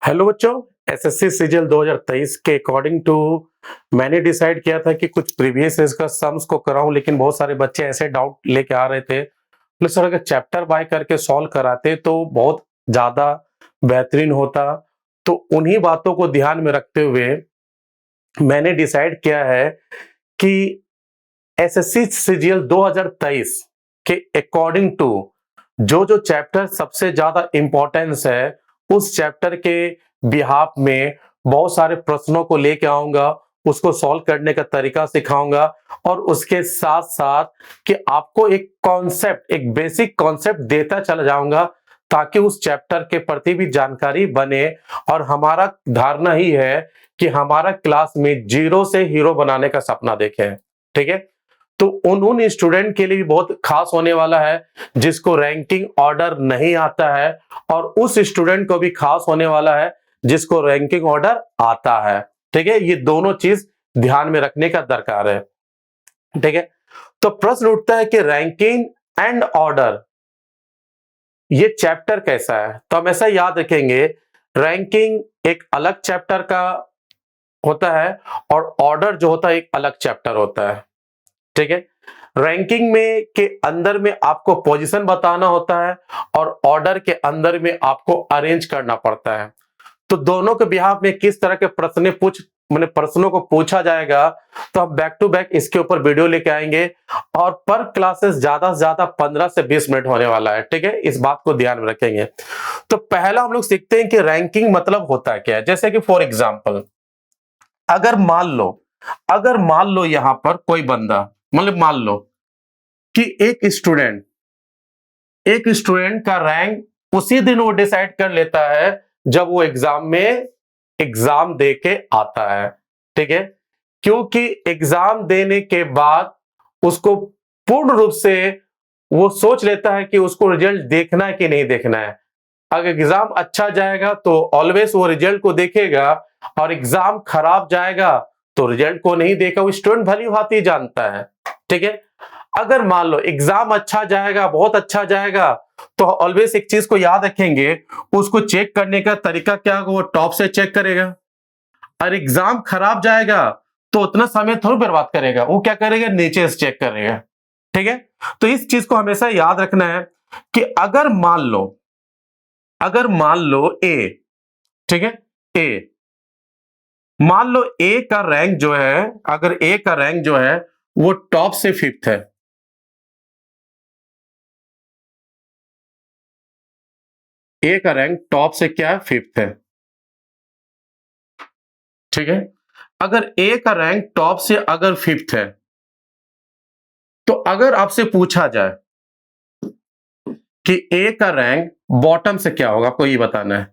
Hello बच्चों, SSC CGL 2023 के according to मैंने डिसाइड किया था कि कुछ प्रीवियस ईयर्स का सम्स को कराऊं, लेकिन बहुत सारे बच्चे ऐसे डाउट लेके आ रहे थे। प्लस सर अगर चैप्टर बाय करके सॉल्व कराते तो बहुत ज्यादा बेहतरीन होता। तो उन्हीं बातों को ध्यान में रखते हुए मैंने डिसाइड किया है कि एसएससी सीजीएल 2023 के अकॉर्डिंग टू जो जो चैप्टर सबसे ज्यादा इंपॉर्टेंस है उस चैप्टर के बिहाफ में बहुत सारे प्रश्नों को लेके आऊंगा, उसको सॉल्व करने का तरीका सिखाऊंगा और उसके साथ साथ कि आपको एक कॉन्सेप्ट, एक बेसिक कॉन्सेप्ट देता चला जाऊंगा ताकि उस चैप्टर के प्रति भी जानकारी बने। और हमारा धारणा ही है कि हमारा क्लास में जीरो से हीरो बनाने का सपना देखें, ठीक है। तो उन स्टूडेंट के लिए भी बहुत खास होने वाला है जिसको रैंकिंग ऑर्डर नहीं आता है, और उस स्टूडेंट को भी खास होने वाला है जिसको रैंकिंग ऑर्डर आता है, ठीक है। ये दोनों चीज ध्यान में रखने का दरकार है, ठीक है। तो प्रश्न उठता है कि रैंकिंग एंड ऑर्डर ये चैप्टर कैसा है। तो हम ऐसा याद रखेंगे, रैंकिंग एक अलग चैप्टर का होता है और ऑर्डर जो होता है एक अलग चैप्टर होता है, ठीक है। रैंकिंग में के अंदर में आपको पोजीशन बताना होता है और ऑर्डर के अंदर में आपको अरेंज करना पड़ता है। तो दोनों के बिहाफ में किस तरह के प्रश्नों को पूछा जाएगा, तो हम बैक टू बैक इसके ऊपर वीडियो लेके आएंगे। और पर क्लासेस ज्यादा से ज्यादा 15 से 20 मिनट होने वाला है, ठीक है। इस बात को ध्यान में रखेंगे। तो पहला हम लोग सीखते हैं कि रैंकिंग मतलब होता क्या है। जैसे कि फॉर एग्जाम्पल अगर मान लो यहां पर कोई बंदा, मतलब मान लो कि एक स्टूडेंट का रैंक उसी दिन वो डिसाइड कर लेता है जब वो एग्जाम में एग्जाम दे के आता है, ठीक है। क्योंकि एग्जाम देने के बाद उसको पूर्ण रूप से वो सोच लेता है कि उसको रिजल्ट देखना है कि नहीं देखना है। अगर एग्जाम अच्छा जाएगा तो ऑलवेज वो रिजल्ट को देखेगा, और एग्जाम खराब जाएगा तो रिजल्ट को नहीं देखा। वो स्टूडेंट भली भांति जानता है, ठीक है। अगर मान लो एग्जाम अच्छा जाएगा, बहुत अच्छा जाएगा, तो ऑलवेज एक चीज को याद रखेंगे, उसको चेक करने का तरीका क्या होगा, वो टॉप से चेक करेगा। और एग्जाम खराब जाएगा तो उतना समय थोड़ा बर्बाद करेगा, वो क्या करेगा, नीचे से चेक करेगा, ठीक है। तो इस चीज को हमेशा याद रखना है कि अगर मान लो ए, ठीक है, ए मान लो ए का रैंक जो है, अगर ए का रैंक जो है वो टॉप से फिफ्थ है, ए का रैंक टॉप से क्या है, फिफ्थ है, ठीक है। अगर ए का रैंक टॉप से अगर फिफ्थ है, तो अगर आपसे पूछा जाए कि ए का रैंक बॉटम से क्या होगा, आपको ये बताना है,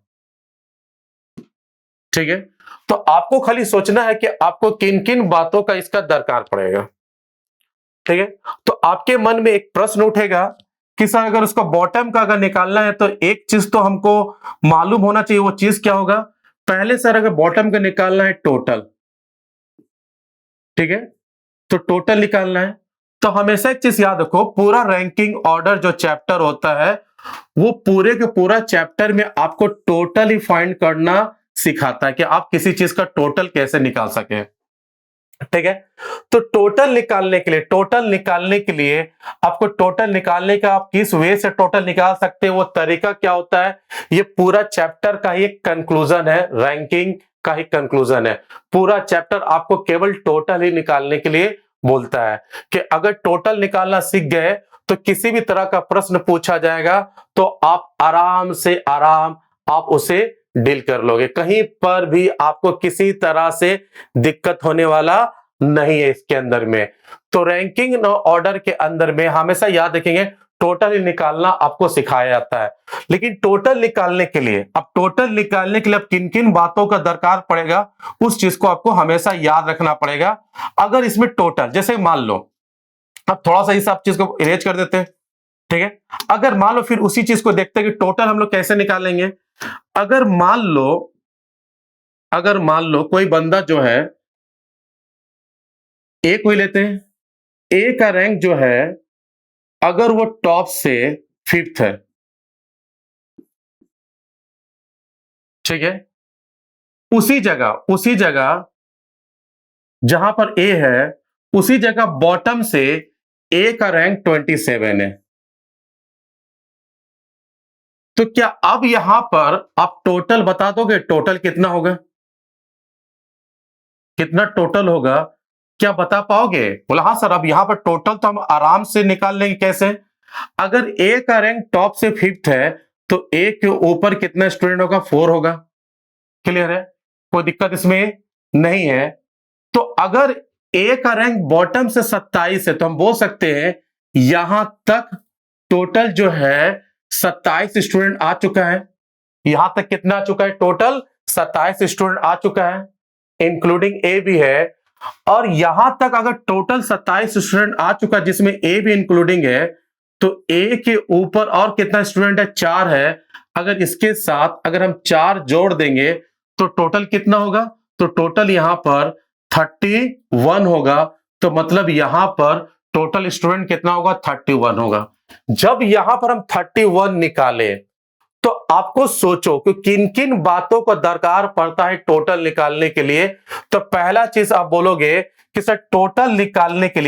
ठीक है। तो आपको खाली सोचना है कि आपको किन किन बातों का इसका दरकार पड़ेगा, ठीक है। तो आपके मन में एक प्रश्न उठेगा कि सर अगर उसका बॉटम का अगर निकालना है तो एक चीज तो हमको मालूम होना चाहिए, वो चीज क्या होगा। पहले सर अगर बॉटम का निकालना है टोटल, ठीक है, तो टोटल निकालना है। तो हमेशा एक चीज याद रखो, पूरा रैंकिंग ऑर्डर जो चैप्टर होता है वो पूरे के पूरा चैप्टर में आपको टोटल ही फाइंड करना सिखाता है कि आप किसी चीज का टोटल कैसे निकाल सके, ठीक है। तो टोटल निकालने के लिए आपको टोटल निकालने का, आप किस वे से टोटल निकाल सकते हैं, वो तरीका क्या होता है, ये पूरा चैप्टर का ही एक कंक्लूजन है, रैंकिंग का ही कंक्लूजन है। पूरा चैप्टर आपको केवल टोटल ही निकालने के लिए बोलता है कि अगर टोटल निकालना सीख गए तो किसी भी तरह का प्रश्न पूछा जाएगा तो आप आराम आप उसे डील कर लोगे, कहीं पर भी आपको किसी तरह से दिक्कत होने वाला नहीं है इसके अंदर में। तो रैंकिंग ऑर्डर के अंदर में हमेशा याद रखेंगे टोटल निकालना आपको सिखाया जाता है। लेकिन टोटल निकालने के लिए अब किन किन बातों का दरकार पड़ेगा, उस चीज को आपको हमेशा याद रखना पड़ेगा। अगर इसमें टोटल, जैसे मान लो, अब थोड़ा सा इस आप चीज को इरेज कर देते हैं, ठीक है। अगर मान लो फिर उसी चीज को देखते हैं कि टोटल हम लोग कैसे निकालेंगे। अगर मान लो कोई बंदा जो है, ए कोई लेते हैं, ए का रैंक जो है अगर वो टॉप से फिफ्थ है, ठीक है, उसी जगह जहां पर ए है, उसी जगह बॉटम से ए का रैंक 27 है। तो क्या अब यहां पर आप टोटल बता दोगे, टोटल कितना होगा, कितना टोटल होगा, क्या बता पाओगे? बोला हाँ सर, अब यहां पर टोटल तो हम आराम से निकाल लेंगे। कैसे? अगर ए का रैंक टॉप से 5th है तो ए के ऊपर कितना स्टूडेंट होगा? 4 होगा। क्लियर है? कोई दिक्कत इसमें नहीं है। तो अगर ए का रैंक बॉटम से 27 है तो हम बोल सकते हैं यहां तक टोटल जो है 27 स्टूडेंट आ चुका है। यहां तक कितना आ चुका है? टोटल 27 स्टूडेंट आ चुका है, इंक्लूडिंग ए भी है। और यहां तक अगर टोटल 27 स्टूडेंट आ चुका है जिसमें ए भी इंक्लूडिंग है, तो ए के ऊपर और कितना स्टूडेंट है? 4 है। अगर इसके साथ अगर हम 4 जोड़ देंगे तो टोटल कितना होगा? तो टोटल यहां पर 31 होगा। तो मतलब यहां पर टोटल स्टूडेंट कितना होगा? 31 होगा। जब यहां पर हम 31 निकाले तो आपको सोचो कि किन किन बातों को दरकार पड़ता है टोटल निकालने के लिए। तो पहला चीज आप बोलोगे कि सर टोटल निकालने के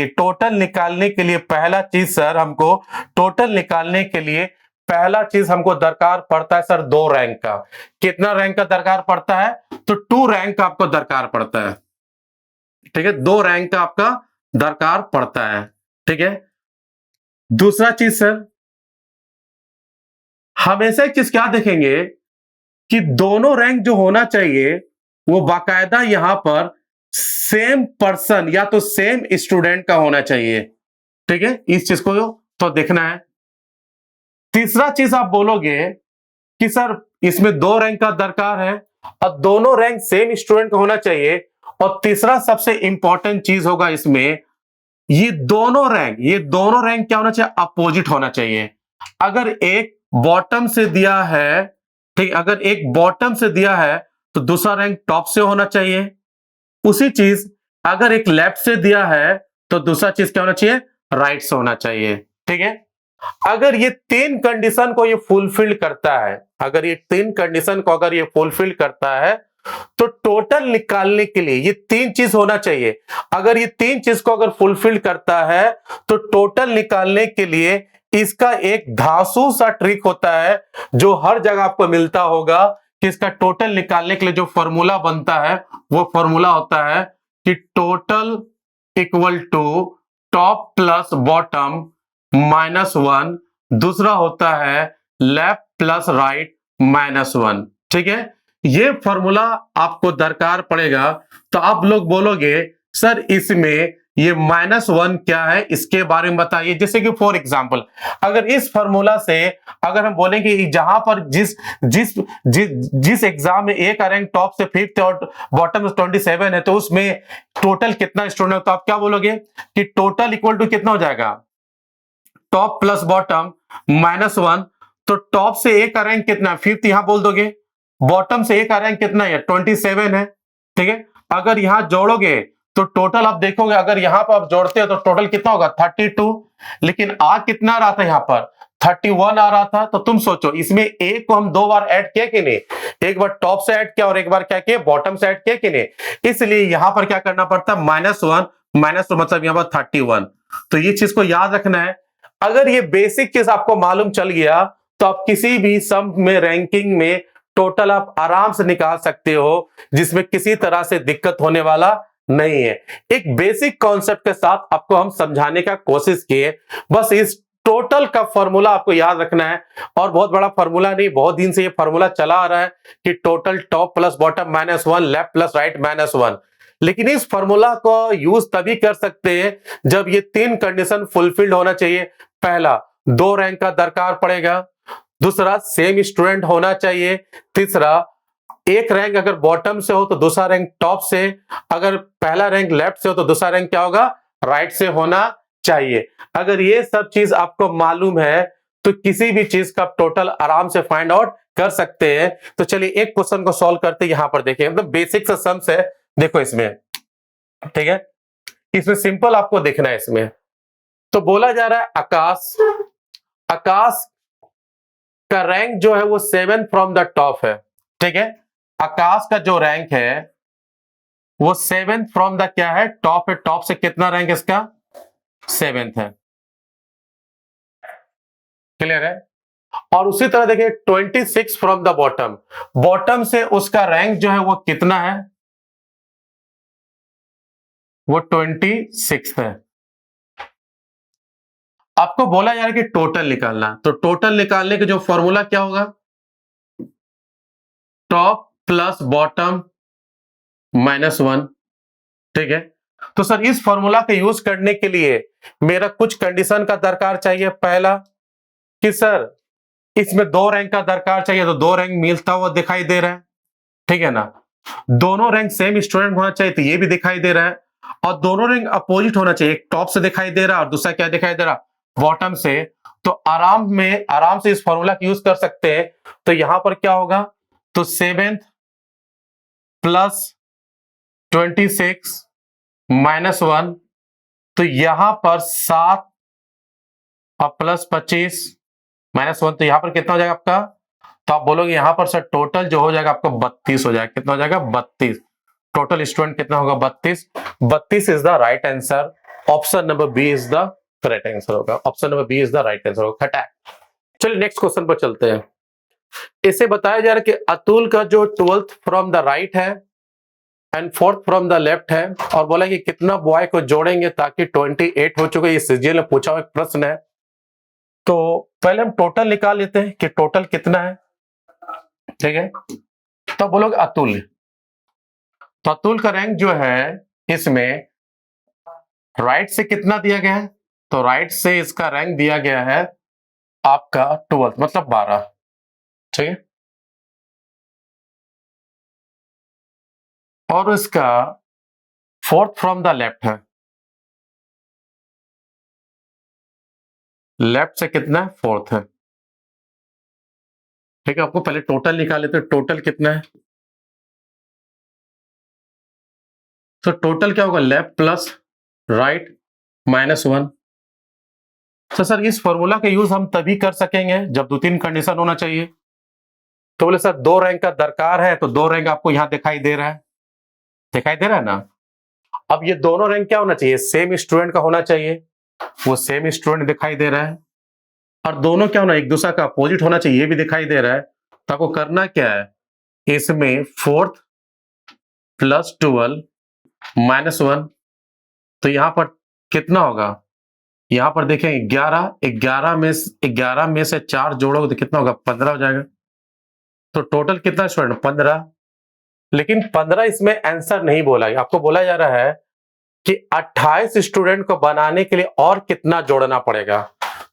लिए पहला चीज सर हमको टोटल निकालने के लिए पहला चीज हमको दरकार पड़ता है सर 2 रैंक का। कितना रैंक का दरकार पड़ता है? तो 2 रैंक का आपको दरकार पड़ता है। ठीक है, 2 रैंक का आपका दरकार पड़ता है। ठीक है, दूसरा चीज सर, हमेशा एक चीज क्या देखेंगे कि दोनों रैंक जो होना चाहिए वो बाकायदा यहां पर सेम पर्सन या तो सेम स्टूडेंट का होना चाहिए। ठीक है, इस चीज को तो देखना है। तीसरा चीज आप बोलोगे कि सर इसमें 2 रैंक का दरकार है और दोनों रैंक सेम स्टूडेंट का होना चाहिए। और तीसरा सबसे इंपॉर्टेंट चीज होगा इसमें, ये दोनों रैंक क्या होना चाहिए? अपोजिट होना चाहिए। अगर एक बॉटम से दिया है, ठीक, अगर एक बॉटम से दिया है तो दूसरा रैंक टॉप से होना चाहिए। उसी चीज अगर एक लेफ्ट से दिया है तो दूसरा चीज क्या होना चाहिए? राइट से होना चाहिए। ठीक है, अगर ये 3 कंडीशन को ये फुलफिल करता है, अगर ये फुलफिल करता है तो टोटल निकालने के लिए ये 3 चीज होना चाहिए। अगर ये 3 चीज को अगर फुलफिल करता है तो टोटल निकालने के लिए इसका एक धांसू सा ट्रिक होता है जो हर जगह आपको मिलता होगा कि इसका टोटल निकालने के लिए जो फॉर्मूला बनता है वो फॉर्मूला होता है कि total equal to top plus bottom -1, दूसरा होता है लेफ्ट प्लस राइट -1। ठीक है, ये फॉर्मूला आपको दरकार पड़ेगा। तो आप लोग बोलोगे सर इसमें ये -1 क्या है, इसके बारे में बताइए। जैसे कि फॉर एग्जांपल अगर इस फॉर्मूला से अगर हम बोलेंगे जहां पर जिस एग्जाम में ए का रैंक टॉप से 5th और बॉटम से 27 है तो उसमें टोटल कितना स्टूडेंट है, तो आप क्या बोलोगे कि टोटल इक्वल टू कितना हो जाएगा? Top plus bottom -1। तो टॉप से ए का रैंक कितना है? 5th यहां बोल दोगे। बॉटम से ए का रैंक कितना है? 27 है। ठीक है, अगर यहां जोड़ोगे तो टोटल आप देखोगे, अगर यहां पर आप जोड़ते हो तो टोटल कितना होगा? 32। लेकिन आ कितना आ रहा था यहां पर? 31 आ रहा था। तो तुम सोचो इसमें ए को हम 2 बार ऐड किया कि नहीं? एक बार टॉप से ऐड किया और एक बार क्या किया? बॉटम से ऐड किया कि नहीं? इसलिए यहां पर क्या करना पड़ता है? -1 मतलब यहां पर 31। तो ये चीज को याद रखना है। अगर ये बेसिक चीज आपको मालूम चल गया तो आप किसी भी सम में रैंकिंग में टोटल आप आराम से निकाल सकते हो जिसमें किसी तरह से दिक्कत होने वाला नहीं है। एक बेसिक कॉन्सेप्ट के साथ आपको हम समझाने का कोशिश किए। बस इस टोटल का फॉर्मूला आपको याद रखना है और बहुत बड़ा फॉर्मूला नहीं, बहुत दिन से ये फॉर्मूला चला आ रहा है कि total top plus bottom -1 left plus right -1। लेकिन इस फॉर्मूला को यूज तभी कर सकते हैं जब ये 3 कंडीशन फुलफिल्ड होना चाहिए। पहला 2 रैंक का दरकार पड़ेगा, दूसरा सेम स्टूडेंट होना चाहिए, तीसरा एक रैंक अगर बॉटम से हो तो दूसरा रैंक टॉप से, अगर पहला रैंक लेफ्ट से हो तो दूसरा रैंक क्या होगा? राइट से होना चाहिए। अगर ये सब चीज आपको मालूम है तो किसी भी चीज का टोटल आराम से फाइंड आउट कर सकते हैं। तो चलिए एक क्वेश्चन को सॉल्व करते हैं। यहां पर देखिए मतलब बेसिक से सम्स है, देखो इसमें। ठीक है, इसमें सिंपल आपको देखना है। इसमें तो बोला जा रहा है आकाश का रैंक जो है वो 7 फ्रॉम द टॉप है। ठीक है, आकाश का जो रैंक है वो 7th फ्रॉम द क्या है, टॉप है। टॉप से कितना रैंक इसका, 7th है। क्लियर है। और उसी तरह देखिए 26 फ्रॉम द बॉटम, बॉटम से उसका रैंक जो है वो कितना है, वो 26 है। आपको बोला जा रहा है कि टोटल निकालना, तो टोटल निकालने का जो फॉर्मूला क्या होगा, टॉप प्लस बॉटम -1। ठीक है। तो सर इस फॉर्मूला का यूज करने के लिए मेरा कुछ कंडीशन का दरकार चाहिए। पहला कि सर इसमें 2 रैंक का दरकार चाहिए, तो 2 रैंक मिलता हुआ दिखाई दे रहा है। ठीक है ना। दोनों रैंक सेम स्टूडेंट होना चाहिए, तो ये भी दिखाई दे रहा है। और दोनों रैंक अपोजिट होना चाहिए, एक टॉप से दिखाई दे रहा है और दूसरा क्या दिखाई दे रहा, बॉटम से। तो आराम से इस फॉर्मूला का यूज कर सकते हैं। तो यहां पर क्या होगा, तो 7th प्लस 26 -1, तो यहां पर 7 और प्लस 25 -1, तो यहां पर कितना हो जाएगा आपका, तो आप बोलोगे यहां पर सर टोटल जो हो जाएगा आपका 32 हो जाएगा। कितना हो जाएगा, 32। टोटल स्टूडेंट कितना होगा, 32। 32 is the right answer. Option number B is the correct answer होगा। Option number B is the right answer होगा। खटा। चलिए नेक्स्ट क्वेश्चन पर चलते हैं। इसे बताया जा रहा है कि अतुल का जो 12th फ्रॉम द राइट है and 4th from the left है, और बोला कि कितना बॉय को जोड़ेंगे ताकि 28 हो चुके। ये सीजीएल में पूछा हुआ एक प्रश्न है। तो पहले हम टोटल निकाल लेते हैं कि टोटल कितना है। ठीक है। तो बोलोगे अतुल, तो अतुल का रैंक जो है इसमें राइट से कितना दिया गया है, तो राइट से इसका रैंक दिया गया है आपका 12th मतलब 12। ठीक है। और इसका 4th फ्रॉम द लेफ्ट है, लेफ्ट से कितना है, 4th है। ठीक है। आपको पहले टोटल निकाले, तो टोटल कितना है, तो टोटल क्या होगा, लेफ्ट प्लस राइट -1। तो सर इस फॉर्मूला का यूज हम तभी कर सकेंगे जब 2-3 कंडीशन होना चाहिए। तो बोले सर 2 रैंक का दरकार है, तो 2 रैंक आपको यहां दिखाई दे रहा है, दिखाई दे रहा है ना। अब ये दोनों रैंक क्या होना चाहिए, सेम स्टूडेंट का होना चाहिए, वो सेम स्टूडेंट दिखाई दे रहा है। और दोनों क्या होना, एक दूसरा का अपोजिट होना चाहिए, ये भी दिखाई दे रहा है। तो आपको करना क्या है, इसमें 4th प्लस 12 -1, तो यहां पर कितना होगा, यहां पर देखें 11 में से 4 जोड़ोगे तो कितना होगा, 15 हो जाएगा। तो टोटल कितना स्टूडेंट, 15। लेकिन 15 इसमें आंसर नहीं बोला, आपको बोला जा रहा है कि 28 स्टूडेंट को बनाने के लिए और कितना जोड़ना पड़ेगा।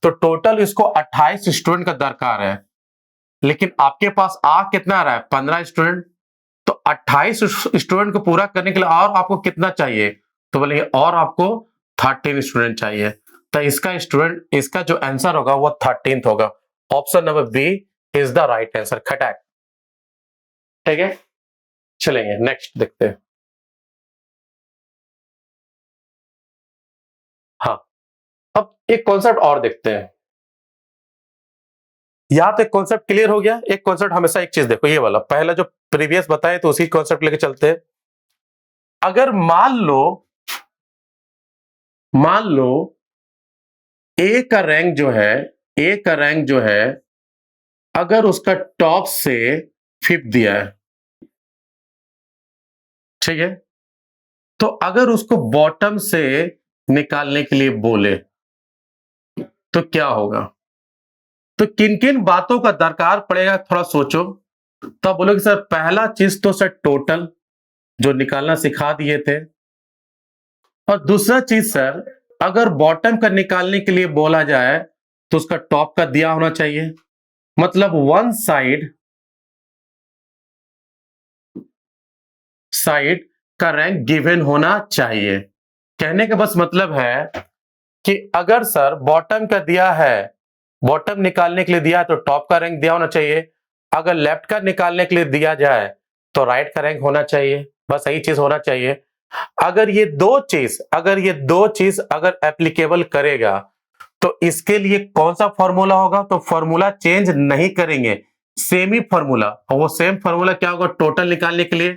तो टोटल इसको 28 स्टूडेंट का दरकार है, लेकिन आपके पास कितना आ रहा है, 15 स्टूडेंट। तो 28 स्टूडेंट को पूरा करने के लिए और आपको कितना चाहिए, तो बोलेंगे और आपको 13 स्टूडेंट चाहिए। तो इसका जो आंसर होगा वो 13th होगा। Option number B is the right answer. खटैक। ठीक है। चलेंगे नेक्स्ट देखते हैं। हाँ, अब एक कॉन्सेप्ट और देखते हैं। यहां तक कॉन्सेप्ट क्लियर हो गया। एक कॉन्सेप्ट हमेशा एक चीज देखो, ये वाला पहला जो प्रीवियस बताए तो उसी कॉन्सेप्ट लेके चलते हैं। अगर मान लो ए का रैंक जो है अगर उसका टॉप से 5th दिया है, ठीक है, तो अगर उसको बॉटम से निकालने के लिए बोले तो क्या होगा, तो किन किन बातों का दरकार पड़ेगा, थोड़ा सोचो। तो आप बोलोगे सर पहला चीज तो सर टोटल जो निकालना सिखा दिए थे, और दूसरा चीज सर अगर बॉटम का निकालने के लिए बोला जाए तो उसका टॉप का दिया होना चाहिए, मतलब वन साइड का रैंक गिवन होना चाहिए। कहने का बस मतलब है कि अगर सर बॉटम का दिया है, बॉटम निकालने के लिए दिया है तो टॉप का रैंक दिया होना चाहिए। अगर लेफ्ट का निकालने के लिए दिया जाए तो राइट का रैंक होना चाहिए। बस यही चीज होना चाहिए। अगर ये दो चीज अगर एप्लीकेबल करेगा तो इसके लिए कौन सा फॉर्मूला होगा, तो फॉर्मूला चेंज नहीं करेंगे, सेम ही फॉर्मूला, और वो सेम फॉर्मूला क्या होगा टोटल निकालने के लिए,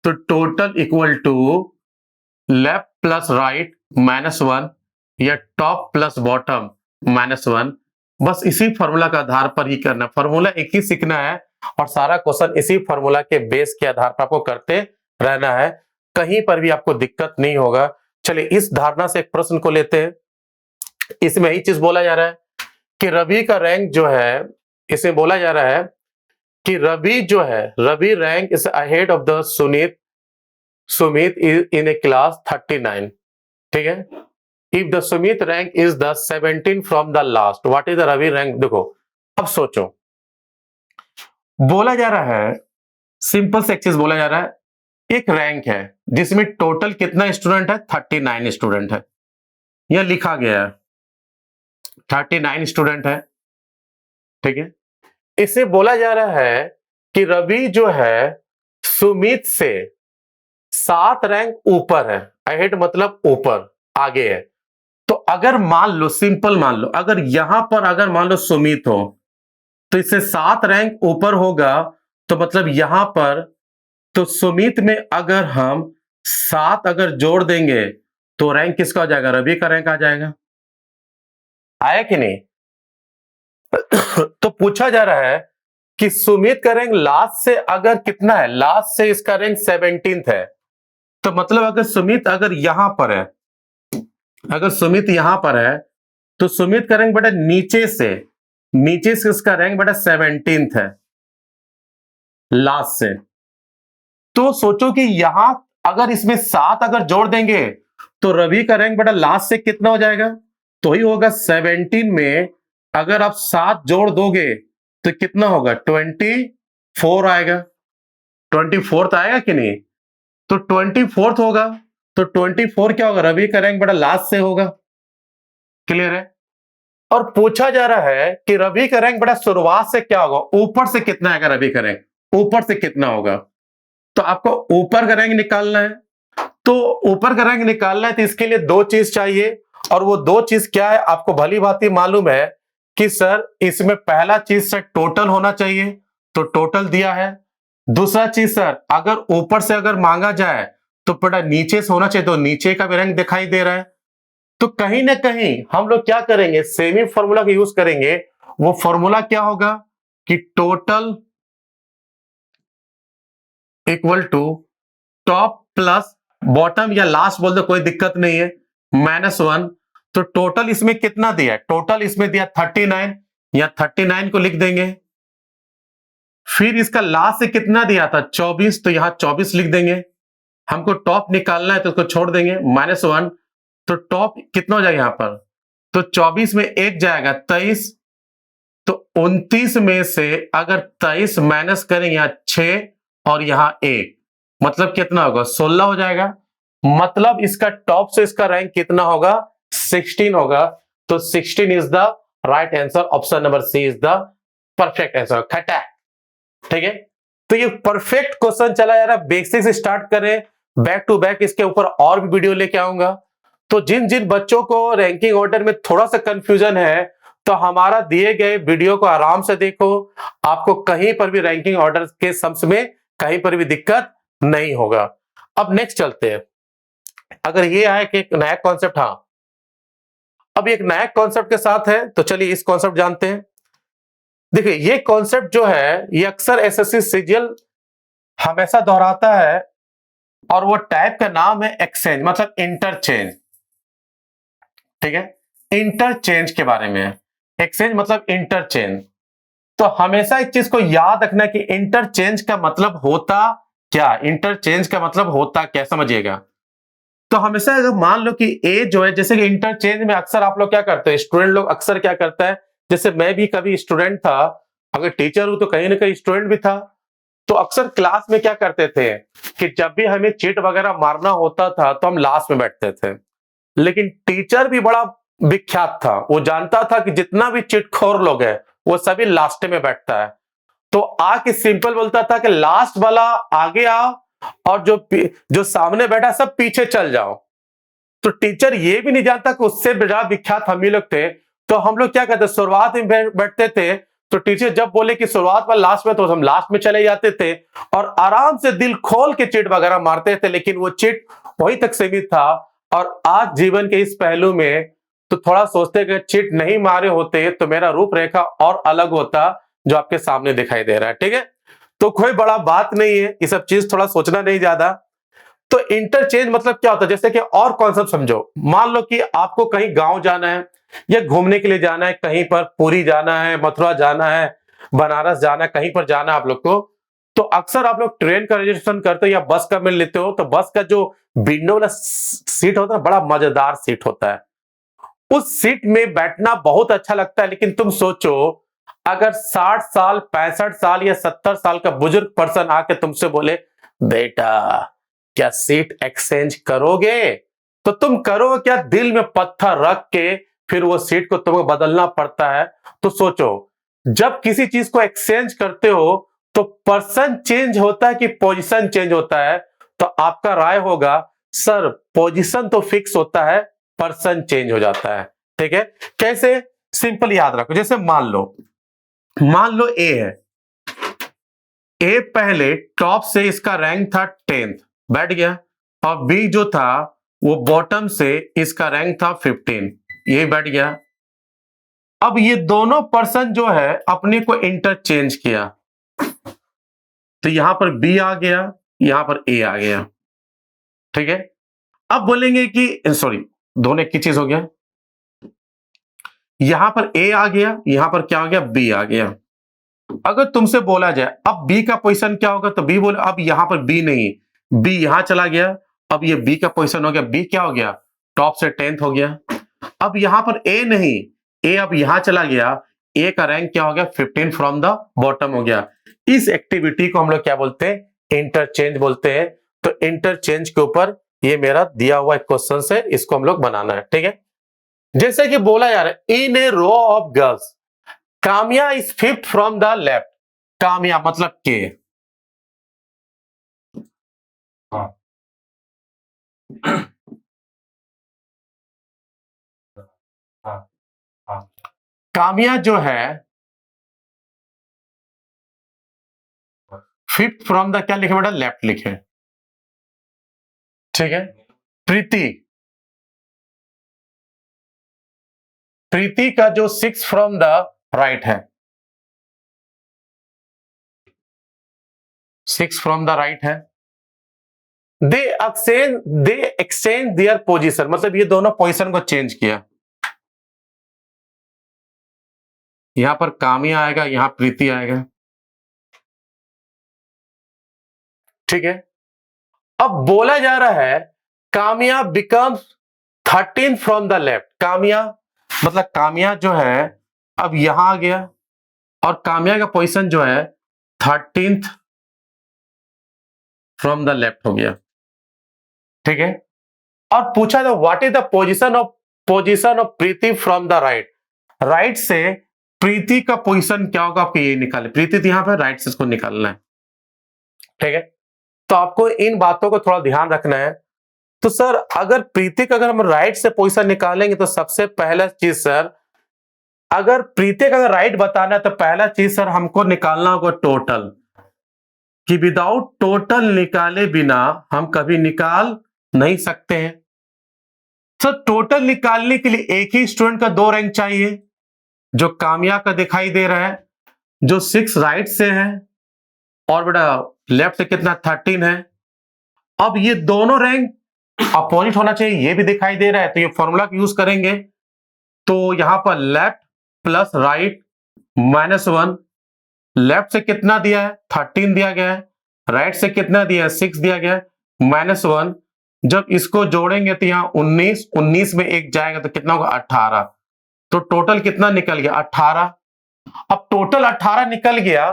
तो total equal to left plus right -1 या टॉप प्लस बॉटम -1। बस इसी फॉर्मूला के आधार पर ही करना, फॉर्मूला एक ही सीखना है और सारा क्वेश्चन इसी फॉर्मूला के बेस के आधार पर आपको करते रहना है, कहीं पर भी आपको दिक्कत नहीं होगा। चलिए इस धारणा से एक प्रश्न को लेते हैं। इसमें यही चीज बोला जा रहा है कि रवि का रैंक जो है, इसमें बोला जा रहा है कि रवि जो है, Ravi rank is ahead of the Sumit in a class 39, ठीक है। If the Sumit rank is the 17 from the last, what is the Ravi rank. देखो अब सोचो, बोला जा रहा है सिंपल से एक चीज बोला जा रहा है, एक रैंक है जिसमें टोटल कितना स्टूडेंट है, 39 स्टूडेंट है, यह लिखा गया है 39 स्टूडेंट है, ठीक है। इसे बोला जा रहा है कि रवि जो है सुमित से 7 रैंक ऊपर है, अहेड मतलब ऊपर आगे है। तो अगर मान लो, सिंपल मान लो, अगर यहां पर अगर मान लो सुमित हो तो इससे 7 रैंक ऊपर होगा, तो मतलब यहां पर तो सुमित में अगर हम 7 अगर जोड़ देंगे तो रैंक किसका हो जाएगा, रवि का रैंक आ जाएगा, आया कि नहीं। तो पूछा जा रहा है कि सुमित का रैंक लास्ट से अगर कितना है, लास्ट से इसका रैंक 17th है, तो मतलब अगर सुमित अगर यहां पर है, अगर सुमित यहां पर है तो सुमित का रैंक बेटा नीचे से इसका रैंक बेटा 17th है लास्ट से। तो सोचो कि यहां अगर इसमें 7 अगर जोड़ देंगे तो रवि का रैंक बेटा लास्ट से कितना हो जाएगा, तो ही होगा 17 में अगर आप 7 जोड़ दोगे तो कितना होगा, 24 आएगा, 24th आएगा कि नहीं। तो 24th होगा, तो 24 क्या होगा, रवि का रैंक बेटा लास्ट से होगा, क्लियर है। और पूछा जा रहा है कि रवि का रैंक बेटा शुरुआत से क्या होगा, ऊपर से कितना आएगा, रवि का रैंक ऊपर से कितना होगा। तो आपको ऊपर का रैंक निकालना है, तो ऊपर का रैंक निकालना है तो इसके लिए 2 चीज चाहिए, और वो 2 चीज क्या है आपको भली भांति मालूम है कि सर इसमें पहला चीज सर टोटल होना चाहिए, तो टोटल दिया है। दूसरा चीज सर अगर ऊपर से अगर मांगा जाए तो बेटा नीचे से होना चाहिए, तो नीचे का भी रैंक दिखाई दे रहा है। तो कहीं ना कहीं हम लोग क्या करेंगे, सेमी फॉर्मूला का यूज करेंगे। वो फॉर्मूला क्या होगा कि total equal to top plus bottom या लास्ट बोल दो, कोई दिक्कत नहीं है, -1। तो टोटल इसमें कितना दिया है, टोटल इसमें दिया 39, या 39 को लिख देंगे। फिर इसका लास्ट से कितना दिया था 24, तो यहां 24 लिख देंगे। हमको टॉप निकालना है तो उसको छोड़ देंगे, -1। तो टॉप कितना हो जाएगा यहां पर, तो 24 में 1 जाएगा 23, तो 29 में से अगर 23 माइनस करेंगे यहां 6 और यहां 1, मतलब कितना होगा 16 हो जाएगा। मतलब इसका टॉप से इसका रैंक कितना होगा, 16 होगा। तो 16 is the right answer, option number C is the perfect answer, खटा, ठीक है। तो ये परफेक्ट क्वेश्चन चला जा रहा है, बेसिक से स्टार्ट करें, बैक टू बैक इसके ऊपर और भी वीडियो लेके आऊंगा। तो जिन जिन बच्चों को रैंकिंग ऑर्डर में थोड़ा सा कंफ्यूजन है, तो हमारा दिए गए वीडियो को आराम से देखो, आपको कहीं पर भी रैंकिंग ऑर्डर के सम्स में कहीं पर भी दिक्कत नहीं होगा। अब नेक्स्ट चलते हैं। अगर ये आया कि एक नया कॉन्सेप्ट, हाँ अब एक नया कॉन्सेप्ट के साथ है, तो चलिए इस कॉन्सेप्ट जानते हैं। देखिए ये कॉन्सेप्ट जो है ये अक्सर एसएससी सीजीएल हमेशा दोहराता है, और वो टाइप का नाम है एक्सचेंज, मतलब इंटरचेंज, ठीक है। इंटरचेंज के बारे में, एक्सचेंज मतलब इंटरचेंज। तो हमेशा एक चीज को याद रखना कि इंटरचेंज का मतलब होता क्या, इंटरचेंज का मतलब होता क्या, समझिएगा। तो हमेशा अगर मान लो कि ए जो है, जैसे कि इंटरचेंज में अक्सर आप लोग क्या करते हैं, स्टूडेंट लोग अक्सर क्या करता है, जैसे मैं भी कभी स्टूडेंट था, अगर टीचर हूं तो कहीं ना कहीं स्टूडेंट भी था। तो अक्सर क्लास में क्या करते थे कि जब भी हमें चीट वगैरह मारना होता था तो हम लास्ट में बैठते थे, लेकिन टीचर भी बड़ा विख्यात था, वो जानता था कि जितना भी चिटखोर लोग है वो सभी लास्ट में बैठता है। तो आके सिंपल बोलता था कि लास्ट वाला आगे आओ और जो सामने बैठा सब पीछे चल जाओ। तो टीचर ये भी नहीं जानता कि उससे बड़ा विख्यात हम ही लोग थे। तो हम लोग क्या करते, शुरुआत में बैठते थे तो टीचर जब बोले कि शुरुआत में लास्ट में, तो हम लास्ट में चले जाते थे और आराम से दिल खोल के चिट वगैरह मारते थे, लेकिन वो चिट वहीं तक सीमित था। और आज जीवन के इस पहलू में तो थोड़ा सोचते कि चिट नहीं मारे होते तो मेरा रूपरेखा और अलग होता, जो आपके सामने दिखाई दे रहा है। ठीक है, तो कोई बड़ा बात नहीं है, ये सब चीज थोड़ा सोचना नहीं ज्यादा। तो इंटरचेंज मतलब क्या होता है, जैसे कि और कॉन्सेप्ट समझो। मान लो कि आपको कहीं गांव जाना है या घूमने के लिए जाना है, कहीं पर पुरी जाना है, मथुरा जाना है, बनारस जाना है, कहीं पर जाना है आप लोग को, तो अक्सर आप लोग ट्रेन का रिजर्वेशन करते हो या बस का मिल लेते हो। तो बस का जो विंडो वाला सीट होता है, बड़ा मजेदार सीट होता है, उस सीट में बैठना बहुत अच्छा लगता है। लेकिन तुम सोचो, अगर 60 साल 65 साल या 70 साल का बुजुर्ग पर्सन आके तुमसे बोले बेटा क्या सीट एक्सचेंज करोगे, तो तुम करोगे क्या? दिल में पत्थर रख के फिर वो सीट को तुम्हें बदलना पड़ता है। तो सोचो, जब किसी चीज को एक्सचेंज करते हो तो पर्सन चेंज होता है कि पोजीशन चेंज होता है? तो आपका राय होगा सर पोजीशन तो फिक्स होता है, पर्सन चेंज हो जाता है। ठीक है, कैसे? सिंपल याद रखो। जैसे मान लो ए है, ए पहले टॉप से इसका रैंक था 10th, बैठ गया, और बी जो था वो बॉटम से इसका रैंक था 15, ये बैठ गया। अब ये दोनों पर्सन जो है अपने को इंटरचेंज किया, तो यहां पर बी आ गया, यहां पर ए आ गया। ठीक है, अब बोलेंगे कि सॉरी, दोनों एक ही चीज हो गया, यहां पर ए आ गया, यहां पर क्या हो गया? बी आ गया। अगर तुमसे बोला जाए अब बी का पोजीशन क्या होगा, तो बी बोले अब यहां पर बी नहीं, बी यहां चला गया, अब ये बी का पोजीशन हो गया, बी क्या हो गया? टॉप से 10th हो गया। अब यहां पर ए नहीं, ए अब यहां चला गया, ए का रैंक क्या हो गया? 15 फ्रॉम द बॉटम हो गया। इस एक्टिविटी को हम लोग क्या बोलते हैं? इंटरचेंज बोलते हैं। तो इंटरचेंज के ऊपर ये मेरा दिया हुआ एक क्वेश्चन है, इसको हम लोग बनाना है। ठीक है, जैसे कि बोला यार in a row of girls Kamiya is 5th from the left. Kamiya मतलब के, कामिया जो है 5th फ्रॉम द क्या लिखे बेटा? लेफ्ट लिखे। ठीक है, प्रीति, प्रीति का जो 6th फ्रॉम द राइट है, 6th फ्रॉम द राइट है। दे एक्सचेंज देयर पोजीशन, मतलब ये दोनों पोजीशन को चेंज किया। यहां पर कामिया आएगा, यहां प्रीति आएगा। ठीक है, अब बोला जा रहा है Kamiya becomes 13 from the left. Kamiya मतलब कामिया जो है अब यहां आ गया, और कामिया का पोजीशन जो है 13th फ्रॉम द लेफ्ट हो गया। ठीक है, और पूछा था what is the position of Preeti from the right. Right से प्रीति का पोजीशन क्या होगा आपको ये निकाले, प्रीति यहां पर राइट से इसको निकालना है। ठीक है, तो आपको इन बातों को थोड़ा ध्यान रखना है। तो सर अगर प्रीति का अगर हम राइट से पोजीशन निकालेंगे तो सबसे पहला चीज सर, अगर प्रीति का अगर राइट बताना है तो पहला चीज सर हमको निकालना होगा टोटल, कि विदाउट टोटल निकाले बिना हम कभी निकाल नहीं सकते हैं। सर टोटल निकालने के लिए एक ही स्टूडेंट का 2 रैंक चाहिए, जो कामिया का दिखाई दे रहा है, जो 6 राइट से है, और बेटा लेफ्ट से कितना 13 है। अब ये दोनों रैंक अपोजिट होना चाहिए, ये भी दिखाई दे रहा है, तो ये फॉर्मूला यूज करेंगे। तो यहां पर लेफ्ट प्लस राइट -1, लेफ्ट से कितना दिया है? 13 दिया गया है, राइट से कितना दिया है? 6 दिया गया है, -1। जब इसको जोड़ेंगे तो यहां 19 में एक जाएगा तो कितना होगा? 18। तो टोटल कितना निकल गया? 18। अब टोटल 18 निकल गया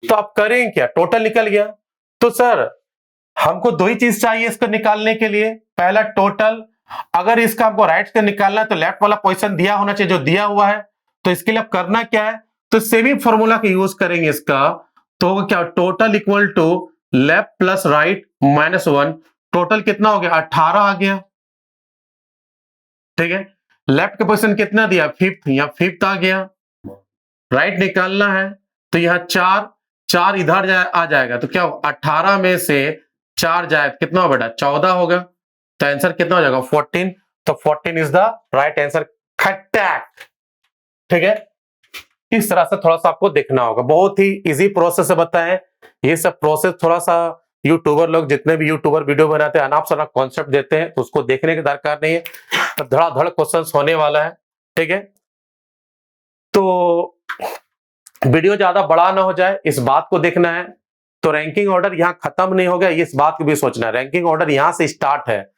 तो आप करें क्या? टोटल निकल गया तो सर हमको 2 ही चीज चाहिए इसको निकालने के लिए। पहला टोटल, अगर इसका हमको राइट से निकालना है तो लेफ्ट वाला पोजीशन दिया होना चाहिए, जो दिया हुआ है। तो इसके लिए अब करना क्या है? तो सेमी फॉर्मूला का यूज करेंगे इसका। तो क्या total equal to left plus right -1, total कितना हो गया? 18 आ गया। ठीक है, लेफ्ट का पोजीशन कितना दिया? 5th, या 5th आ गया। राइट निकालना है तो यहाँ 4 4 इधर आ जाएगा तो क्या 18 में से 4 जाए कितना हो बेटा 14 होगा तो आंसर कितना हो जाएगा 14 तो 14 इज द राइट आंसर खट्टैक। ठीक है, इस तरह से थोड़ा सा आपको देखना होगा, बहुत ही इजी प्रोसेस है बताएं। ये सब प्रोसेस थोड़ा सा यूट्यूबर लोग जितने भी यूट्यूबर वीडियो बनाते हैं अनाप शनाप कॉन्सेप्ट देते हैं तो उसको देखने की दरकार नहीं है, तो धड़ाधड़ क्वेश्चंस होने वाला है। ठीक है, तो वीडियो ज्यादा बड़ा ना हो जाए इस बात को देखना है। तो रैंकिंग ऑर्डर यहाँ खत्म नहीं हो गया इस बात को भी सोचना है, रैंकिंग ऑर्डर यहाँ से स्टार्ट है।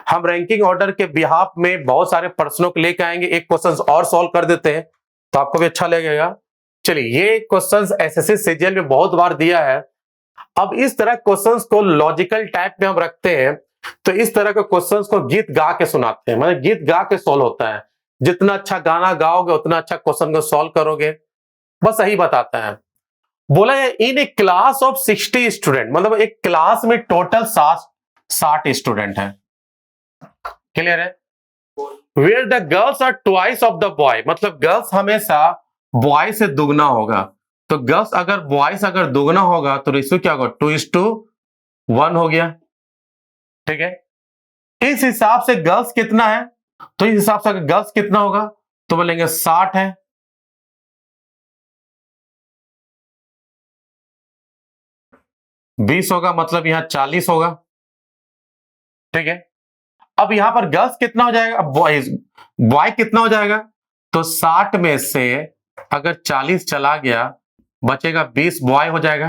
हम रैंकिंग ऑर्डर के बिहाफ में बहुत सारे प्रश्नों को लेकर आएंगे, एक क्वेश्चन और सॉल्व कर देते हैं तो आपको भी अच्छा लगेगा। चलिए, ये क्वेश्चंस एसएससी सीजीएल में बहुत बार दिया है। अब इस तरह क्वेश्चंस को लॉजिकल टाइप में हम रखते हैं तो इस तरह के क्वेश्चंस को गीत गा के सुनाते हैं, मतलब गीत गा के सॉल्व होता है। जितना अच्छा गाना गाओगे उतना अच्छा क्वेश्चन को सॉल्व करोगे, बस यही बताता है। बोला है in a class of 60 student, मतलब एक क्लास में टोटल 60 स्टूडेंट है। क्लियर है? Where the girls are twice of the boy, मतलब गर्ल्स हमेशा बॉय से दुगना होगा। तो गर्ल्स अगर बॉयज अगर दुगना होगा तो रेशियो क्या होगा 2:1 हो गया। ठीक है, इस हिसाब से गर्ल्स कितना है, तो इस हिसाब से अगर गर्ल्स कितना होगा तो बोलेंगे 60 है। बीस होगा मतलब यहां 40 होगा। ठीक है, अब यहां पर गर्ल्स कितना हो जाएगा, बॉय कितना हो जाएगा, तो 60 में से अगर 40 चला गया बचेगा 20, बॉय हो जाएगा।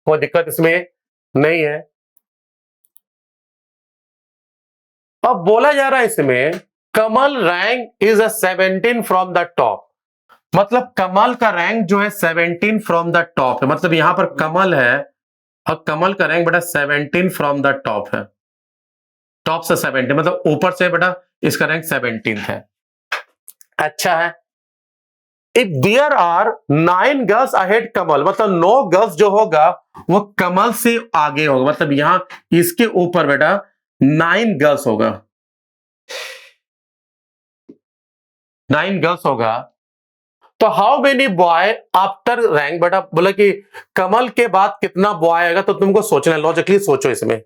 कोई दिक्कत इसमें नहीं है। अब बोला जा रहा है इसमें Kamal rank is 17 from the top, मतलब कमल का रैंक जो है 17 फ्रॉम द टॉप है, मतलब यहां पर कमल है और कमल का रैंक बेटा 17 फ्रॉम द टॉप है। टॉप से 17 मतलब ऊपर से बेटा इसका रैंक 17 है। अच्छा है, if there are 9 girls ahead Kamal, मतलब 9 गर्ल्स जो होगा वो कमल से आगे होगा, मतलब यहां इसके ऊपर बेटा 9 गर्ल्स होगा, 9 गर्ल्स होगा। तो how many boy after rank, बेटा बोला कि कमल के बाद कितना बॉय आएगा, तो तुमको सोचना है, लॉजिकली सोचो इसमें।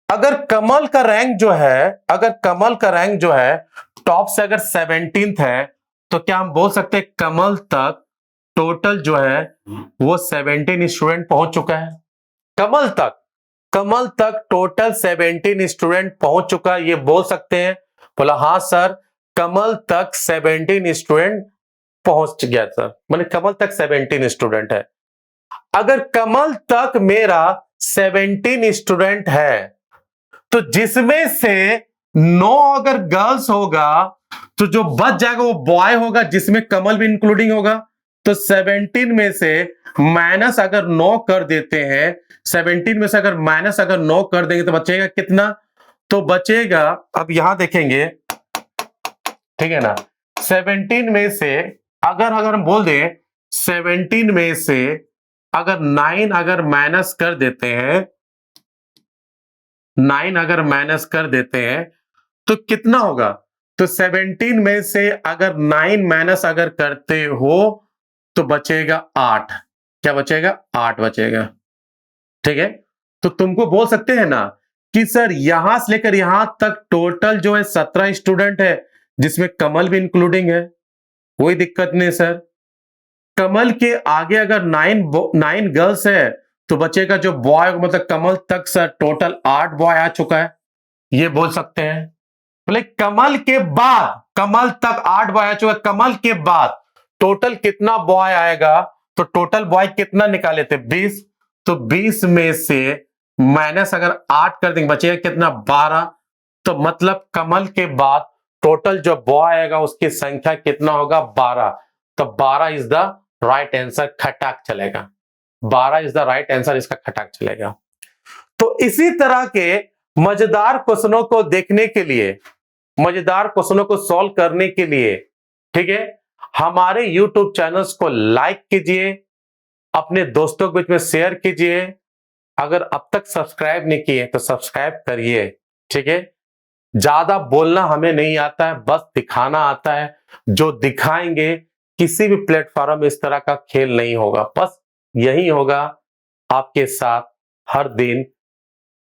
अगर कमल का रैंक जो है, अगर कमल का रैंक जो है टॉप से अगर 17th है तो क्या हम बोल सकते हैं कमल तक टोटल जो है वो 17 स्टूडेंट पहुंच चुका है। कमल तक टोटल 17 स्टूडेंट पहुंच चुका है, ये बोल सकते हैं। बोला हाँ सर, कमल तक 17 स्टूडेंट पहुंच गया सर, मतलब कमल तक 17 स्टूडेंट है। अगर कमल तक मेरा 17 स्टूडेंट है तो जिसमें से 9 अगर गर्ल्स होगा तो जो बच जाएगा वो बॉय होगा, जिसमें कमल भी इंक्लूडिंग होगा। तो 17 में से माइनस अगर 9 कर देते हैं, 17 में से अगर माइनस अगर 9 कर देंगे तो बचेगा कितना, तो बचेगा, अब यहां देखेंगे, ठीक है ना, 17 में से अगर हम बोल दें 17 में से अगर 9 अगर माइनस कर देते हैं, 9 अगर माइनस कर देते हैं तो कितना होगा, तो 17 में से अगर 9 माइनस अगर करते हो तो बचेगा 8। क्या बचेगा, 8 बचेगा। ठीक है, तो तुमको बोल सकते हैं ना कि सर यहां से लेकर यहां तक टोटल जो है 17 स्टूडेंट है, जिसमें कमल भी इंक्लूडिंग है, कोई दिक्कत नहीं सर। कमल के आगे अगर 9 गर्ल्स है तो बचेगा जो बॉय, मतलब कमल तक सर टोटल 8 बॉय आ चुका है, ये बोल सकते हैं। बोले कमल के बाद, कमल तक 8 बॉय आ चुका है, कमल के बाद टोटल कितना बॉय आएगा, तो टोटल बॉय कितना निकाले थे 20, तो 20 में से माइनस अगर 8 कर देंगे बचेगा कितना 12, तो मतलब कमल के बाद टोटल जो बॉय आएगा उसकी संख्या कितना होगा 12, तो 12 इज द राइट आंसर, खटाक चलेगा, 12 इज द राइट आंसर, इसका खटाक चलेगा। तो इसी तरह के मजेदार क्वेश्चनों को देखने के लिए, मजेदार क्वेश्चनों को सॉल्व करने के लिए, ठीक है, हमारे YouTube चैनल्स को लाइक कीजिए, अपने दोस्तों के बीच में शेयर कीजिए, अगर अब तक सब्सक्राइब नहीं किए तो सब्सक्राइब करिए। ठीक है, ज्यादा बोलना हमें नहीं आता है, बस दिखाना आता है, जो दिखाएंगे किसी भी प्लेटफॉर्म में इस तरह का खेल नहीं होगा, बस यही होगा आपके साथ हर दिन।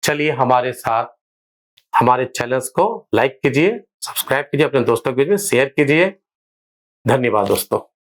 चलिए हमारे साथ, हमारे चैनल्स को लाइक कीजिए, सब्सक्राइब कीजिए, अपने दोस्तों के बीच में शेयर कीजिए। धन्यवाद दोस्तों।